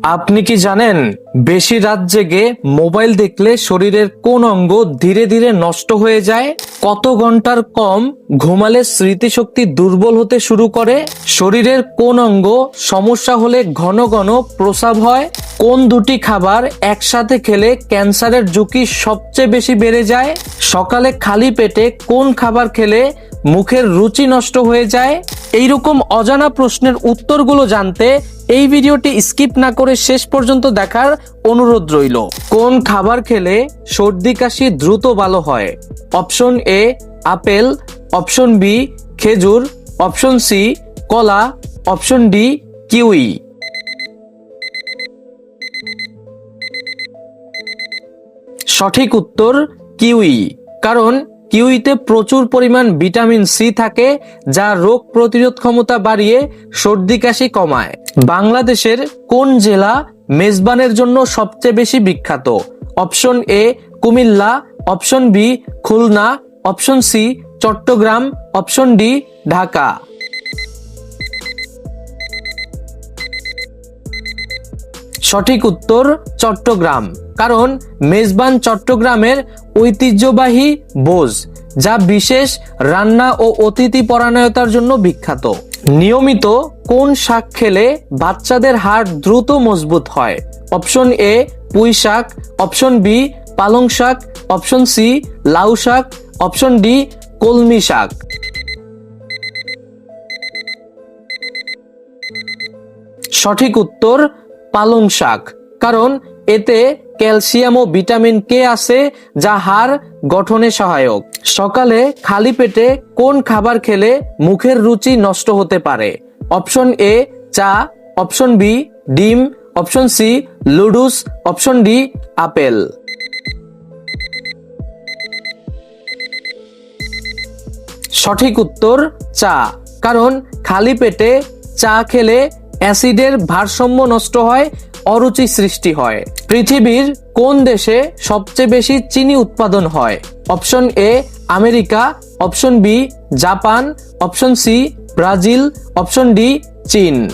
আপনি কি জানেন বেশি রাত জেগে মোবাইল দেখলে শরীরের কোন অঙ্গ ধীরে ধীরে নষ্ট হয়ে যায়? কত ঘন্টার কম ঘুমালে স্মৃতিশক্তি দুর্বল হতে শুরু করে? শরীরের কোন অঙ্গ সমস্যা হলে ঘন ঘন প্রস্রাব হয়? কোন দুটি খাবার একসাথে খেলে ক্যান্সারের ঝুঁকি সবচেয়ে বেশি বেড়ে যায়? সকালে খালি পেটে কোন খাবার খেলে মুখের রুচি নষ্ট হয়ে যায়? এইরকম অজানা প্রশ্নের উত্তরগুলো জানতে এই ভিডিওটি স্কিপ না করে শেষ পর্যন্ত দেখার অনুরোধ রইল। কোন খাবার খেলে সর্দি কাশি দ্রুত ভালো হয়? Option A apple, option B খেজুর, অপশন সি কলা, অপশন ডি কিউই। সঠিক উত্তর কিউই। কারণ কিউইতে প্রচুর পরিমাণ ভিটামিন সি থাকে, যা রোগ প্রতিরোধ ক্ষমতা বাড়িয়ে সর্দি কাশি কমায়। বাংলাদেশের কোন জেলা মেজবানের জন্য সবচেয়ে বেশি বিখ্যাত? Option A Comilla, option B Khulna, option C Chattogram, option D Dhaka. সঠিক উত্তর চট্টগ্রাম। কারণ মেজবান চট্টগ্রামের ঐতিহ্যবাহী ভোজ, যা বিশেষ রান্না ও অতিথি পরায়ণতার জন্য বিখ্যাত। নিয়মিত কোন শাক খেলে বাচ্চাদের হাড় দ্রুত মজবুত হয়? অপশন এ পুঁই শাক, অপশন বি পালং শাক, অপশন সি লাউ শাক, অপশন ডি কলমি শাক। সঠিক উত্তর পালং শাক। কারণ এতে ক্যালসিয়াম ও ভিটামিন কে আছে, যা হাড় গঠনে সহায়ক। সকালে খালি পেটে কোন খাবার খেলে মুখের রুচি নষ্ট হতে পারে? অপশন এ চা, অপশন বি ডিম, অপশন সি লুডুস, অপশন ডি আপেল। সঠিক উত্তর চা। কারণ খালি পেটে চা খেলে অ্যাসিডের ভারসাম্য নষ্ট হয়, অরুচি সৃষ্টি হয়। পৃথিবীর কোন দেশে সবচেয়ে বেশি চিনি উৎপাদন হয়? Option A America, option B Japan, option C Brazil, option D চীন।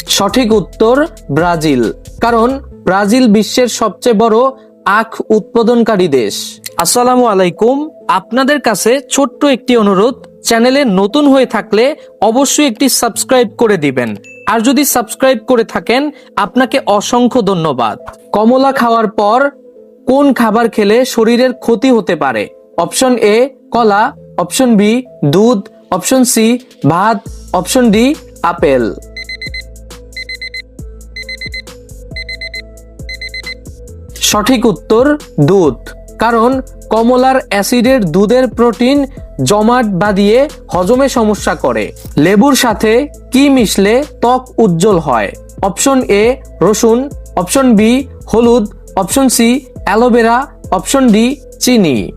সঠিক উত্তর ব্রাজিল। কারণ ব্রাজিল বিশ্বের সবচেয়ে বড় আখ উৎপাদনকারী দেশ। আসসালামু আলাইকুম। আপনাদের কাছে ছোট্ট একটি অনুরোধ, চ্যানেলে নতুন হয়ে থাকলে অবশ্যই একটি সাবস্ক্রাইব করে দিবেন। আর যদি সাবস্ক্রাইব করে থাকেন, আপনাকে অসংখ্য ধন্যবাদ। কমলা খাওয়ার পর কোন খাবার খেলে শরীরের ক্ষতি হতে পারে? অপশন এ কলা, অপশন বি দুধ, অপশন সি ভাত, অপশন ডি আপেল। সঠিক উত্তর দুধ। কারণ কমলার অ্যাসিডের দুধের প্রোটিন জমাট বাঁধিয়ে হজমে সমস্যা করে। লেবুর সাথে কি মিশলে ত্বক উজ্জ্বল হয়? অপশন এ রসুন, অপশন বি হলুদ, option C aloe vera, option D চিনি।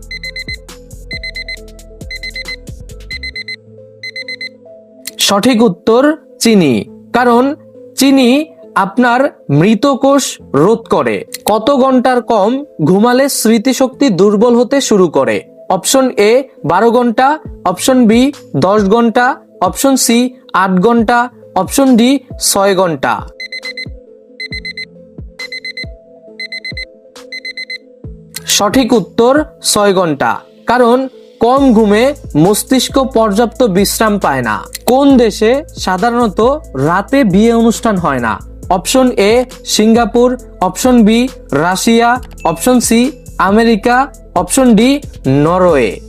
সঠিক উত্তর চিনি। কারণ চিনি আপনার মৃত কোষ রোধ করে। কত ঘন্টার কম ঘুমালে স্মৃতিশক্তি দুর্বল হতে শুরু করে? অপশন এ 12 ঘন্টা, অপশন বি 10 ঘন্টা, অপশন সি 8 ঘন্টা, অপশন ডি 6 ঘন্টা। সঠিক উত্তর 6 ঘন্টা। কারণ কম ঘুমে মস্তিষ্ক পর্যাপ্ত বিশ্রাম পায় না। কোন দেশে সাধারণত রাতে বিয়ে অনুষ্ঠান হয় না? Option A Singapore, option B Russia, option C America, option D Norway.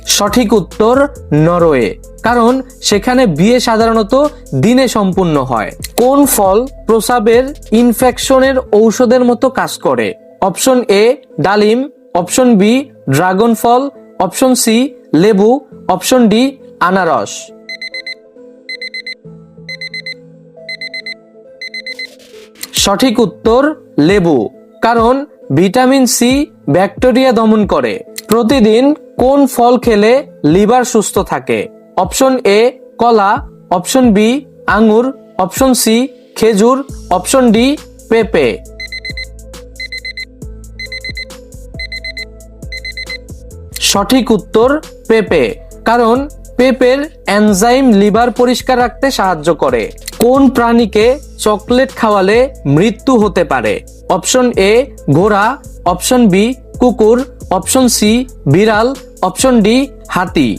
সঠিক উত্তর নরওয়ে। কারণ সেখানে বিয়ে সাধারণত দিনে সম্পূর্ণ হয়। কোন ফল প্রস্রাবের ইনফেকশনের ঔষধের মতো কাজ করে? অপশন এ ডালিম, অপশন বি ড্রাগন ফল, অপশন সি লেবু, অপশন ডি আনারস। সঠিক উত্তর লেবু। কারণ ভিটামিন সি ব্যাকটেরিয়া দমন করে। প্রতিদিন কোন ফল খেলে লিভার সুস্থ থাকে? অপশন এ কলা, অপশন বি আঙ্গুর, অপশন সি খেজুর, অপশন ডি পেঁপে। সঠিক উত্তর পেঁপে, কারণ পেঁপের এনজাইম লিভার পরিষ্কার রাখতে সাহায্য করে। কোন প্রাণীকে চকলেট খাওয়ালে মৃত্যু হতে পারে? অপশন এ ঘোড়া, অপশন বি কুকুর, অপশন সি বিড়াল, অপশন ডি হাতি।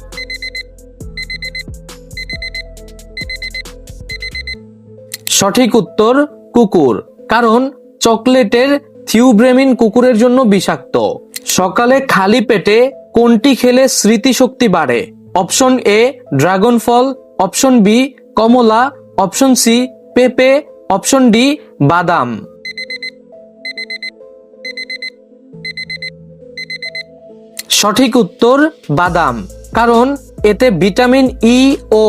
সঠিক উত্তর কুকুর, কারণ চকলেটের থিওব্রেমিন কুকুরের জন্য বিষাক্ত। সকালে খালি পেটে কোনটি খেলে স্মৃতিশক্তি বাড়ে? অপশন এ ড্রাগন ফল, অপশন বি কমলা, অপশন সি পেঁপে, অপশন ডি বাদাম। সঠিক উত্তর বাদাম, কারণ এতে ভিটামিন ই ও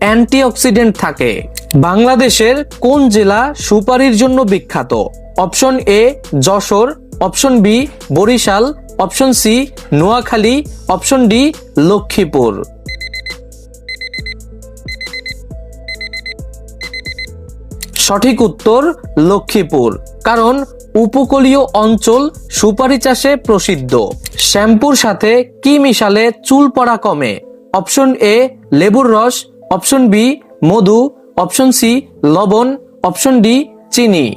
অ্যান্টিঅক্সিডেন্ট থাকে। বাংলাদেশের কোন জেলা সুপারির জন্য বিখ্যাত? Option A Jessore, option B Barisal, option C Noakhali, option D Lakshmipur. সঠিক উত্তর লক্ষ্মীপুর, কারণ উপকূলীয় অঞ্চল সুপারি চাষে প্রসিদ্ধ। শ্যাম্পুর সাথে কি মিশালে চুল পড়া কমে? অপশন এ লেবুর রস, অপশন বি মধু, অপশন সি লবণ, অপশন ডি চিনি।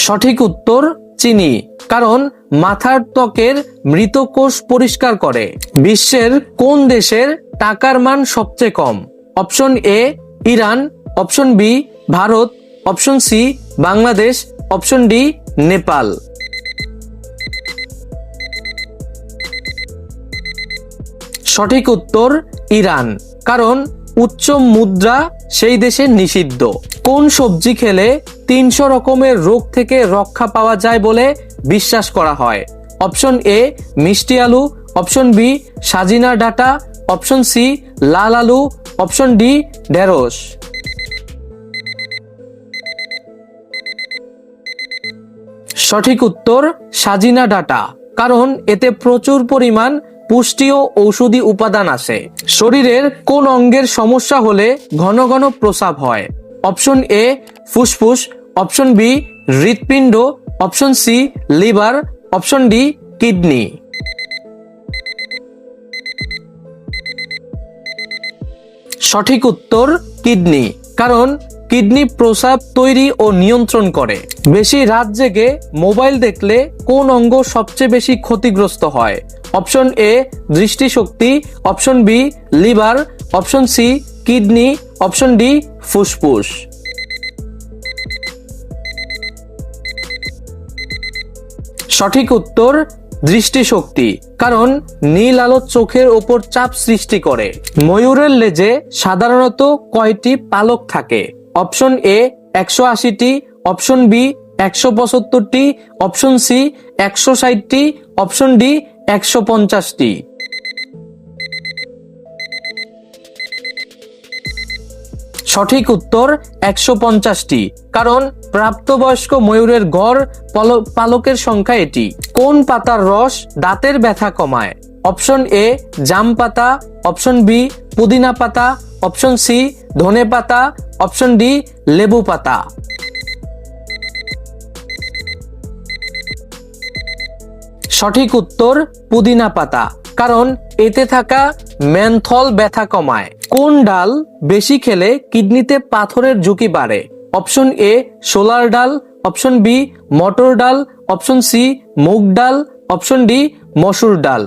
সঠিক উত্তর চিনি, কারণ মাথার ত্বকের মৃত কোষ পরিষ্কার করে। বিশ্বের কোন দেশের টাকার মান সবচেয়ে কম? Option A Iran, option B Bharat, option C Bangladesh, option D Nepal. সঠিক উত্তর ইরান, কারণ উচ্চ মুদ্রা সেই দেশে নিষিদ্ধ। কোন সবজি খেলে 300 রকমের রোগ থেকে রক্ষা পাওয়া যায় বলে বিশ্বাস করা হয়? অপশন এ মিষ্টি আলু, অপশন বি সাজিনা ডাঁটা, অপশন সি লাল আলু, অপশন ডি ঢেঁড়স। সঠিক উত্তর সাজিনা ডাঁটা, কারণ এতে প্রচুর পরিমাণ পুষ্টি ও ঔষধি উপাদান আছে। শরীরের কোন অঙ্গের সমস্যা হলে ঘন ঘন প্রস্রাব হয়? অপশন এ ফুসফুস, অপশন বি হৃৎপিণ্ড, option C liver, option D kidney. সঠিক উত্তর কিডনি, কারণ কিডনি প্রস্রাব তৈরি ও নিয়ন্ত্রণ করে। বেশি রাত জেগে মোবাইল দেখলে কোন অঙ্গ সবচেয়ে বেশি ক্ষতিগ্রস্ত হয়? অপশন এ দৃষ্টিশক্তি, option B liver, option C kidney, option D ফুসফুস। সঠিক উত্তর দৃষ্টিশক্তি, কারণ নীল আলো চোখের ওপর চাপ সৃষ্টি করে। ময়ূরের লেজে সাধারণত কয়টি পালক থাকে? অপশন এ 180টি, অপশন বি 175টি, অপশন সি 160টি, অপশন ডি 150টি। সঠিক উত্তর 150টি, কারণ প্রাপ্তবয়স্ক ময়ূরের গড় পালকের সংখ্যা এটি। কোন পাতার রস দাঁতের ব্যথা কমায়? অপশন এ জাম পাতা, অপশন বি পুদিনা পাতা, অপশন সি ধনে পাতা, অপশন ডি লেবু পাতা। সঠিক উত্তর পুদিনা পাতা, কারণ এতে থাকা মেনথল ব্যথা কমায়। কোন ডাল বেশি খেলে কিডনিতে পাথরের ঝুঁকি বাড়ে? অপশন এ সোলার ডাল, অপশন বি মটর ডাল, অপশন সি মুগ ডাল, অপশন ডি মসুর ডাল।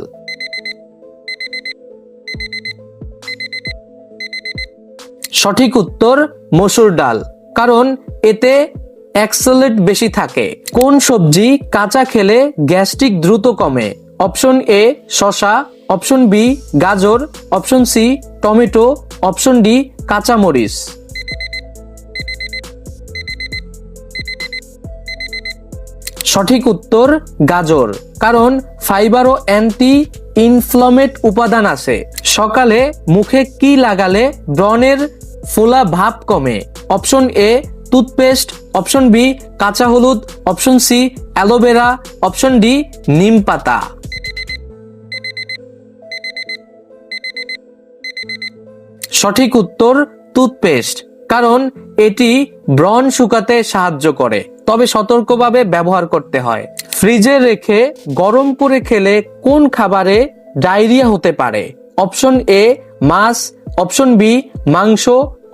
সঠিক উত্তর মসুর ডাল, কারণ এতে অ্যাক্সেলেট বেশি থাকে। কোন সবজি কাঁচা খেলে গ্যাস্ট্রিক দ্রুত কমে? অপশন এ শসা, অপশন বি গাজর, option C tomato, option D কাঁচামরিচ। সঠিক উত্তর গাজর, কারণ ফাইবার ও অ্যান্টি ইনফ্লামেট উপাদান আছে। সকালে মুখে কি লাগালে ব্রণের ফোলা ভাব কমে? Option A toothpaste, option B কাঁচা হলুদ, option C aloe vera, option D নিম পাতা। সঠিক উত্তর টুথপেস্ট, কারণ এটি ব্রণ শুকাতে সাহায্য করে। তবে সতর্কভাবে ব্যবহার করতে হয়। ফ্রিজে রেখে গরম করে খেলে কোন খাবারে ডায়রিয়া হতে পারে? অপশন এ মাছ, অপশন বি মাংস,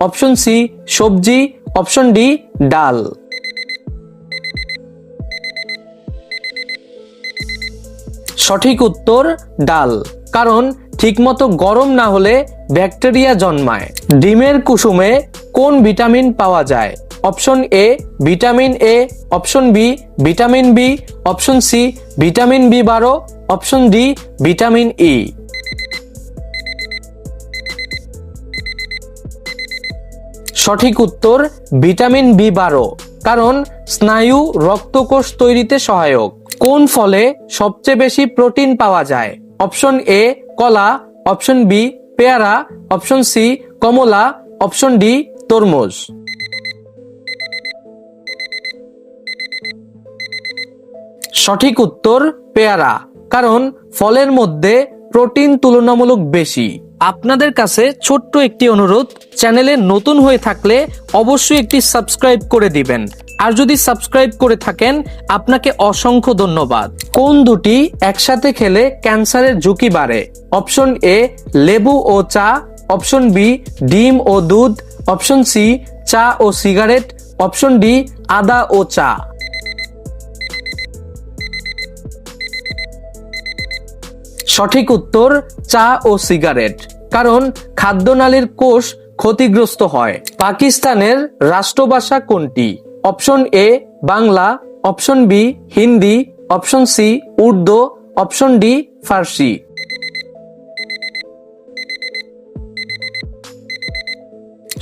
অপশন সি সবজি, অপশন ডি ডাল। সঠিক উত্তর ডাল, কারণ ঠিকমতো গরম না হলে ব্যাকটেরিয়া জন্মায়। ডিমের কুসুমে কোন ভিটামিন পাওয়া যায়? Option A vitamin A, option B vitamin B, option C vitamin বি12, অপশন ডি ভিটামিন ই। সঠিক উত্তর ভিটামিন বি12, কারণ স্নায়ু রক্তকোষ তৈরিতে সহায়ক। কোন ফলে সবচেয়ে বেশি প্রোটিন পাওয়া যায়? অপশন এ কলা, অপশন বি পেয়ারা, অপশন সি কমলা, অপশন ডি তরমুজ। সঠিক উত্তর পেয়ারা, কারণ ফলের মধ্যে প্রোটিন তুলনামূলক বেশি। আপনাদের কাছে ছোট্ট একটি অনুরোধ, চ্যানেলে নতুন হয়ে থাকলে অবশ্যই একটি সাবস্ক্রাইব করে দিবেন, আর যদি সাবস্ক্রাইব করে থাকেন আপনাকে অসংখ্য ধন্যবাদ। কোন দুটি একসাথে খেলে ক্যান্সারের ঝুঁকি বাড়ে? অপশন এ লেবু ও চা, অপশন বি ডিম ও দুধ, অপশন সি চা ও সিগারেট, অপশন ডি আদা ও চা। সঠিক উত্তর চা ও সিগারেট, কারণ খাদ্যনালীর কোষ ক্ষতিগ্রস্ত হয়। পাকিস্তানের রাষ্ট্রভাষা কোনটি? Option A Bangla, option B Hindi, option C Urdu, option D Farsi.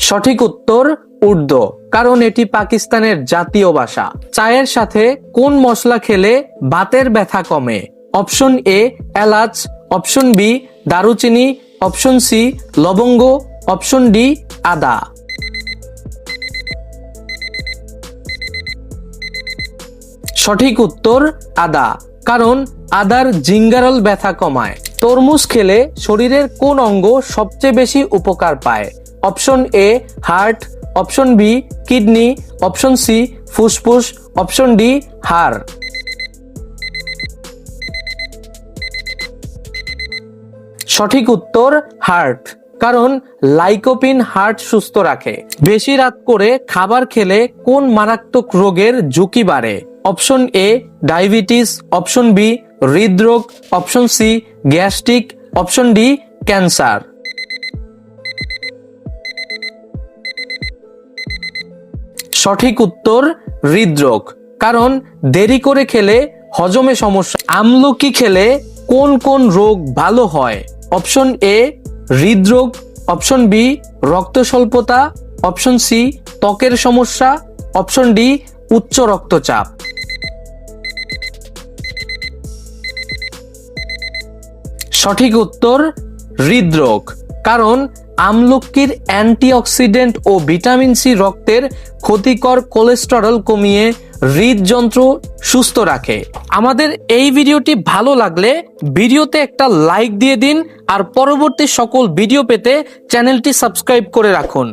সঠিক উত্তর উর্দু, কারণ এটি পাকিস্তানের জাতীয় ভাষা। চায়ের সাথে কোন মশলা খেলে বাতের ব্যথা কমে? অপশন এ এলাচ, অপশন বি দারুচিনি, অপশন সি লবঙ্গ, অপশন ডি আদা। সঠিক উত্তর আদা, কারণ আদার জিঙ্গারল ব্যথা কমায়। তরমুজ খেলে শরীরের কোন অঙ্গ সবচেয়ে বেশি উপকার পায়? Option A heart, option B kidney, option C ফুসফুস, অপশন ডি হাড়। সঠিক উত্তর হার্ট, কারণ লাইকোপিন হার্ট সুস্থ রাখে। বেশি রাত করে খাবার খেলে কোন মারাত্মক রোগের ঝুঁকি বাড়ে? Option A diabetes, option B হৃদরোগ, option C gastric, option D cancer. সঠিক উত্তর হৃদরোগ, কারণ দেরি করে খেলে হজমে সমস্যা। আমলকি খেলে কোন কোন রোগ ভালো হয়? অপশন এ হৃদরোগ, অপশন বি রক্ত স্বল্পতা, অপশন সি ত্বকের সমস্যা, অপশন ডি উচ্চ রক্তচাপ। সঠিক উত্তর হৃদরোগ, কারণ আমলকির অ্যান্টিঅক্সিডেন্ট ও ভিটামিন সি রক্তের ক্ষতিকর কোলেস্টেরল কমিয়ে হৃদযন্ত্র সুস্থ রাখে। আমাদের এই ভিডিওটি ভালো লাগলে ভিডিওতে একটা লাইক দিয়ে দিন, আর পরবর্তী সকল ভিডিও পেতে চ্যানেলটি সাবস্ক্রাইব করে রাখুন।